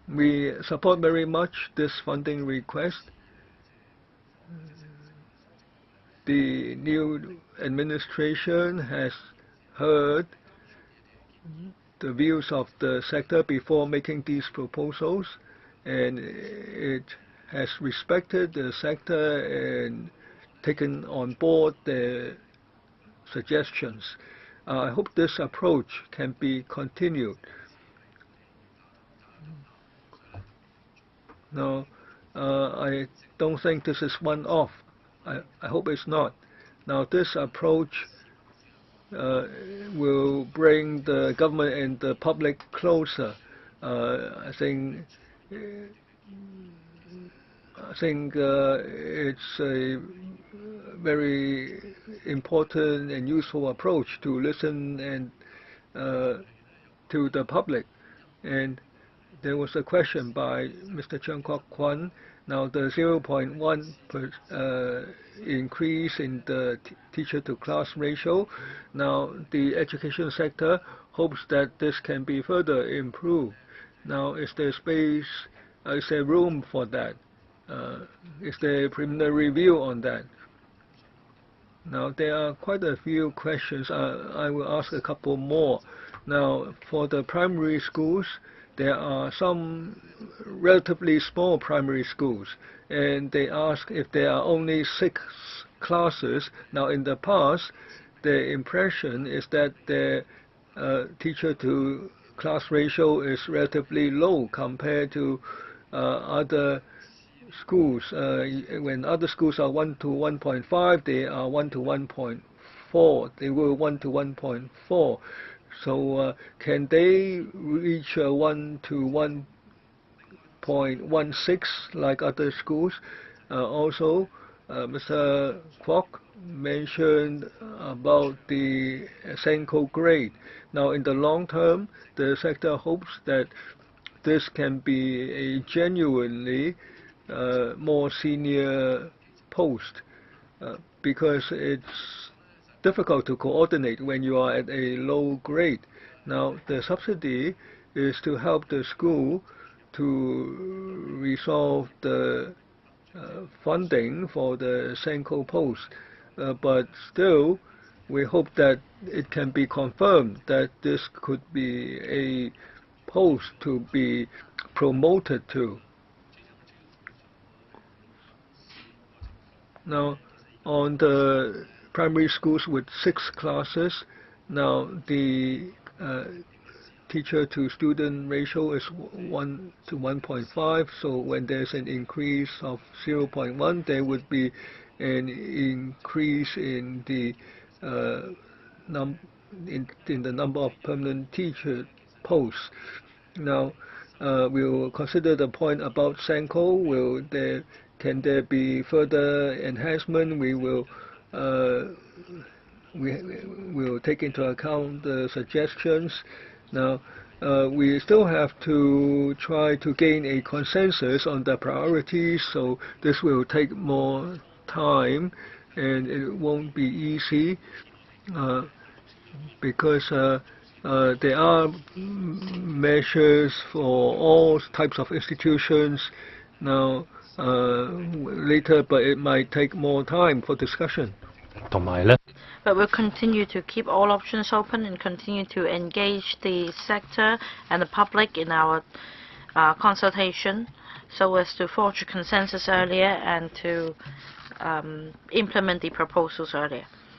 We support very much this funding request. The new administration has heard the views of the sector before making these proposals, and it has respected the sector and taken on board the suggestions. I hope this approach can be continued. Now, I don't think this is one-off. I hope it's not. Now, this approach will bring the government and the public closer. I think it's a very important and useful approach to listen and to the public. And there was a question by Mr. Cheung Kwok Kwan. Now the 0.1 increase in the teacher-to-class ratio. Now the education sector hopes that this can be further improved. Now is there space? Is there room for that? Is there a preliminary review on that? Now there are quite a few questions. I will ask a couple more. Now for the primary schools, there are some relatively small primary schools, and they ask if there are only 6 classes. Now in the past, the impression is that the teacher-to-class ratio is relatively low compared to other schools. When other schools are 1 to 1.5, they are 1 to 1.4. They were 1 to 1.4. So can they reach 1 to 1.16 like other schools? Also, Mr. Kwok mentioned about the Senko grade. Now, in the long term, the sector hopes that this can be a genuinely more senior post because it's difficult to coordinate when you are at a low grade. Now, the subsidy is to help the school to resolve the funding for the Senko post. But still, we hope that it can be confirmed that this could be a post to be promoted to. Now, on the primary schools with 6 classes, now the teacher-to-student ratio is 1 to 1.5. So when there's an increase of 0.1, there would be an increase in the in the number of permanent teacher posts. Now, we'll consider the point about Senko. Can there be further enhancement? We will take into account the suggestions. Now, we still have to try to gain a consensus on the priorities, so this will take more time and it won't be easy because there are measures for all types of institutions now later, but it might take more time for discussion. But we'll continue to keep all options open and continue to engage the sector and the public in our consultation so as to forge a consensus earlier and to implement the proposals earlier.